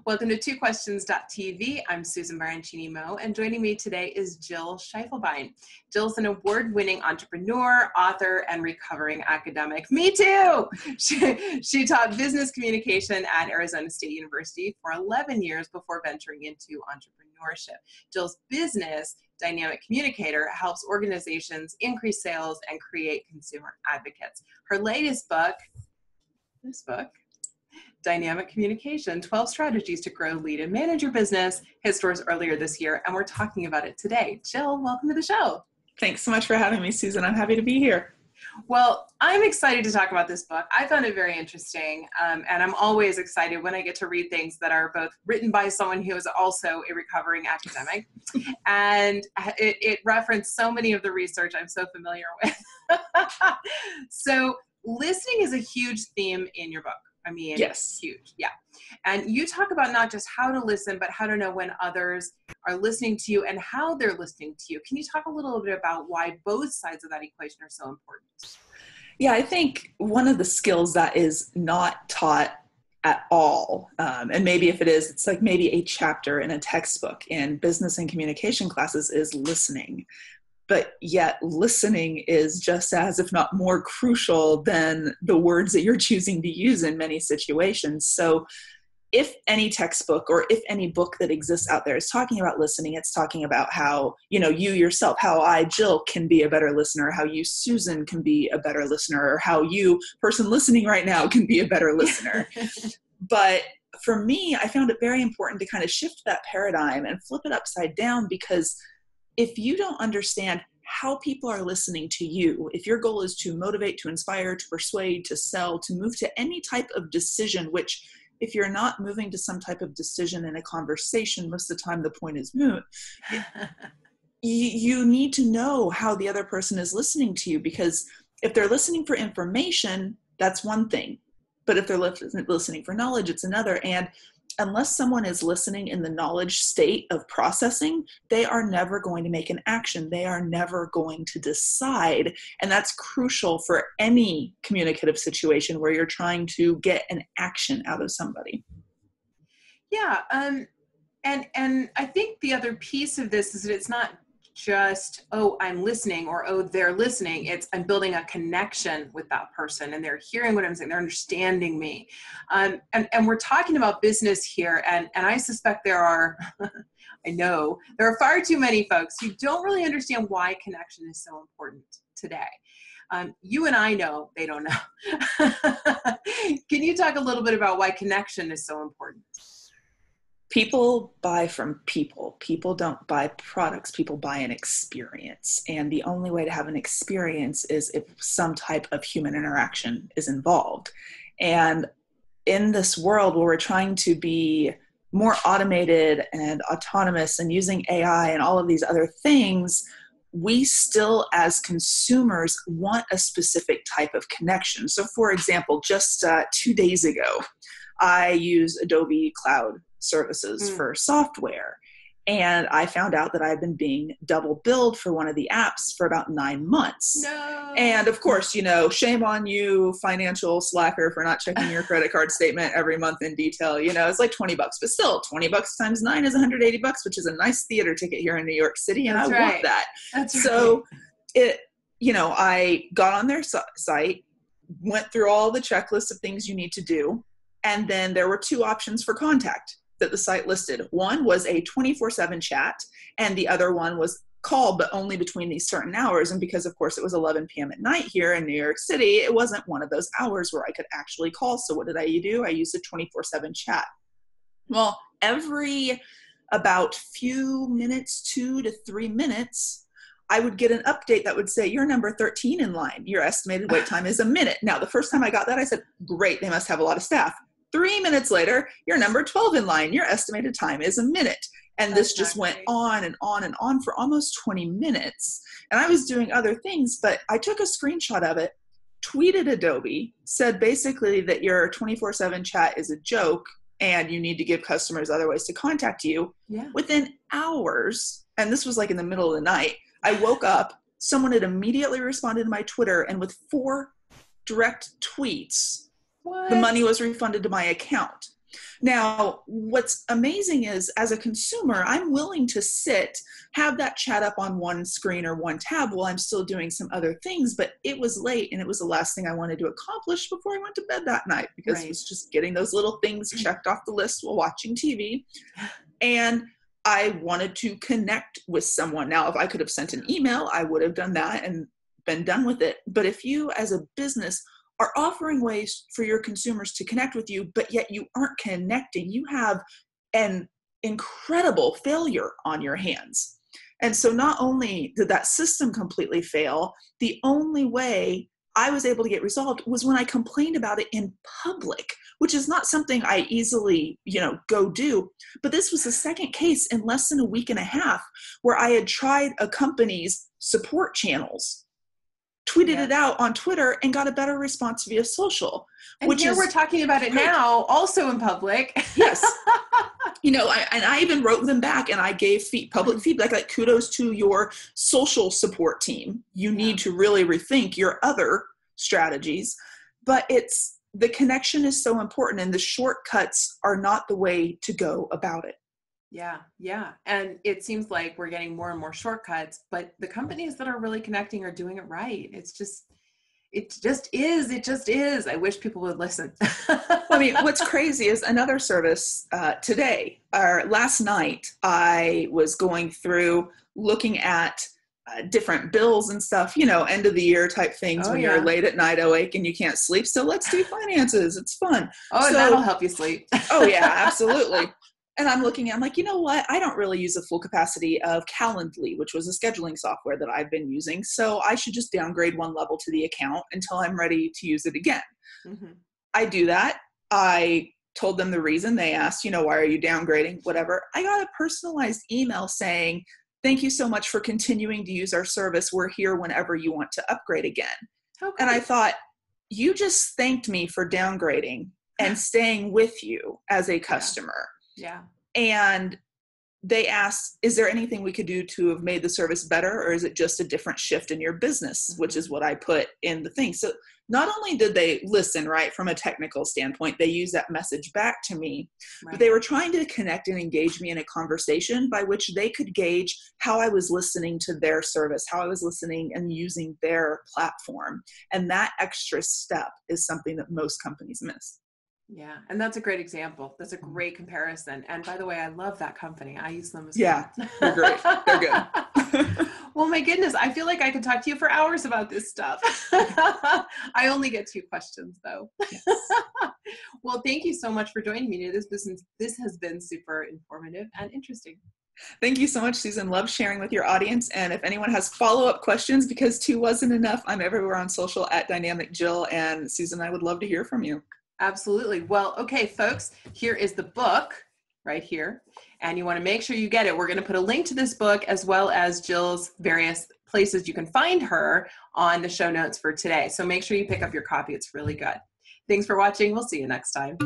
Welcome to twoquestions.tv. I'm Susan Baroncini-Moe, and joining me today is Jill Schiefelbein. Jill's an award-winning entrepreneur, author, and recovering academic. Me too! She taught business communication at Arizona State University for 11 years before venturing into entrepreneurship. Jill's business, Dynamic Communicator, helps organizations increase sales and create consumer advocates. Her latest book, Dynamic Communication, 12 Strategies to Grow, Lead, and Manage Your Business, hit stores earlier this year, and we're talking about it today. Jill, welcome to the show. Thanks so much for having me, Susan. I'm happy to be here. Well, I'm excited to talk about this book. I found it very interesting, and I'm always excited when I get to read things that are both written by someone who is also a recovering academic, and it referenced so many of the research I'm so familiar with. So listening is a huge theme in your book. I mean, yes. Huge. Yeah. And you talk about not just how to listen, but how to know when others are listening to you and how they're listening to you. Can you talk a little bit about why both sides of that equation are so important? Yeah, I think one of the skills that is not taught at all, and maybe if it is, it's like maybe a chapter in a textbook in business and communication classes, is listening. But yet listening is just as, if not more crucial than the words that you're choosing to use in many situations. So if any textbook or if any book that exists out there is talking about listening, it's talking about how, you yourself, how I, Jill, can be a better listener, how you, Susan, can be a better listener, or how you, person listening right now, can be a better listener. But for me, I found it very important to kind of shift that paradigm and flip it upside down, because if you don't understand how people are listening to you, if your goal is to motivate, to inspire, to persuade, to sell, to move to any type of decision, which if you're not moving to some type of decision in a conversation, most of the time the point is moot. You need to know how the other person is listening to you, because if they're listening for information, that's one thing. But if they're listening for knowledge, it's another. And unless someone is listening in the knowledge state of processing, they are never going to make an action. They are never going to decide. And that's crucial for any communicative situation where you're trying to get an action out of somebody. Yeah. And I think the other piece of this is that it's not just, oh, I'm listening, or, oh, they're listening. It's, I'm building a connection with that person and they're hearing what I'm saying. They're understanding me. And we're talking about business here. And I suspect there are, I know there are far too many folks who don't really understand why connection is so important today. You and I know, they don't know. Can you talk a little bit about why connection is so important? People buy from people. People don't buy products. People buy an experience. And the only way to have an experience is if some type of human interaction is involved. And in this world where we're trying to be more automated and autonomous and using AI and all of these other things, we still, as consumers, want a specific type of connection. So for example, just 2 days ago, I use Adobe Cloud services for software. And I found out that I've been being double billed for one of the apps for about 9 months. No. And of course, shame on you, financial slacker, for not checking your credit card statement every month in detail. It's like $20, but still $20 times 9 is $180, which is a nice theater ticket here in New York City. And That's I right. want that. That's so right. I got on their site, went through all the checklists of things you need to do. And then there were 2 options for contact that the site listed. One was a 24/7 chat, and the other one was call, but only between these certain hours. And because, of course, it was 11 p.m. at night here in New York City, it wasn't one of those hours where I could actually call. So what did I do? I used a 24/7 chat. Well, every about few minutes, 2 to 3 minutes, I would get an update that would say, you're number 13 in line. Your estimated wait time is a minute. Now, the first time I got that, I said, great, they must have a lot of staff. 3 minutes later, you're number 12 in line. Your estimated time is a minute. And this just went on and on and on for almost 20 minutes. And I was doing other things, but I took a screenshot of it, tweeted Adobe, said basically that your 24/7 chat is a joke and you need to give customers other ways to contact you. Yeah. Within hours, and this was like in the middle of the night, I woke up, someone had immediately responded to my Twitter, and with 4 direct tweets, What? the money was refunded to my account. Now, what's amazing is as a consumer, I'm willing to have that chat up on one screen or one tab while I'm still doing some other things, but it was late and it was the last thing I wanted to accomplish before I went to bed that night, because it was just getting those little things checked off the list while watching TV. And I wanted to connect with someone. Now, if I could have sent an email, I would have done that and been done with it. But if you as a business are offering ways for your consumers to connect with you, but yet you aren't connecting, you have an incredible failure on your hands. And so not only did that system completely fail, the only way I was able to get resolved was when I complained about it in public, which is not something I easily, go do. But this was the second case in less than a week and a half where I had tried a company's support channels, tweeted it out on Twitter, and got a better response via social. And we're talking about it now, also in public. Yes. I even wrote them back and I gave public feedback, like, kudos to your social support team. You need to really rethink your other strategies. But the connection is so important, and the shortcuts are not the way to go about it. Yeah. Yeah. And it seems like we're getting more and more shortcuts, but the companies that are really connecting are doing it right. It just is. I wish people would listen. I mean, what's crazy is another service today, or last night, I was going through looking at different bills and stuff, end of the year type things when you're late at night awake and you can't sleep. So let's do finances. It's fun. Oh, that'll help you sleep. Oh yeah, absolutely. And I'm like, you know what? I don't really use the full capacity of Calendly, which was a scheduling software that I've been using. So I should just downgrade one level to the account until I'm ready to use it again. Mm-hmm. I do that. I told them the reason. They asked, why are you downgrading? Whatever. I got a personalized email saying, thank you so much for continuing to use our service. We're here whenever you want to upgrade again. Okay. And I thought, you just thanked me for downgrading and staying with you as a customer. Yeah. And they asked, is there anything we could do to have made the service better? Or is it just a different shift in your business, which is what I put in the thing. So not only did they listen, right, from a technical standpoint, they used that message back to me, but they were trying to connect and engage me in a conversation by which they could gauge how I was listening to their service, how I was listening and using their platform. And that extra step is something that most companies miss. Yeah. And that's a great example. That's a great comparison. And by the way, I love that company. I use them as well. Yeah, they're great. They're good. Well, my goodness, I feel like I could talk to you for hours about this stuff. I only get 2 questions though. Yes. Well, thank you so much for joining me today. This has been super informative and interesting. Thank you so much, Susan. Love sharing with your audience. And if anyone has follow-up questions, because 2 wasn't enough, I'm everywhere on social at Dynamic Jill. And Susan, I would love to hear from you. Absolutely. Well, okay, folks, here is the book right here. And you want to make sure you get it. We're going to put a link to this book as well as Jill's various places you can find her on the show notes for today. So make sure you pick up your copy. It's really good. Thanks for watching. We'll see you next time.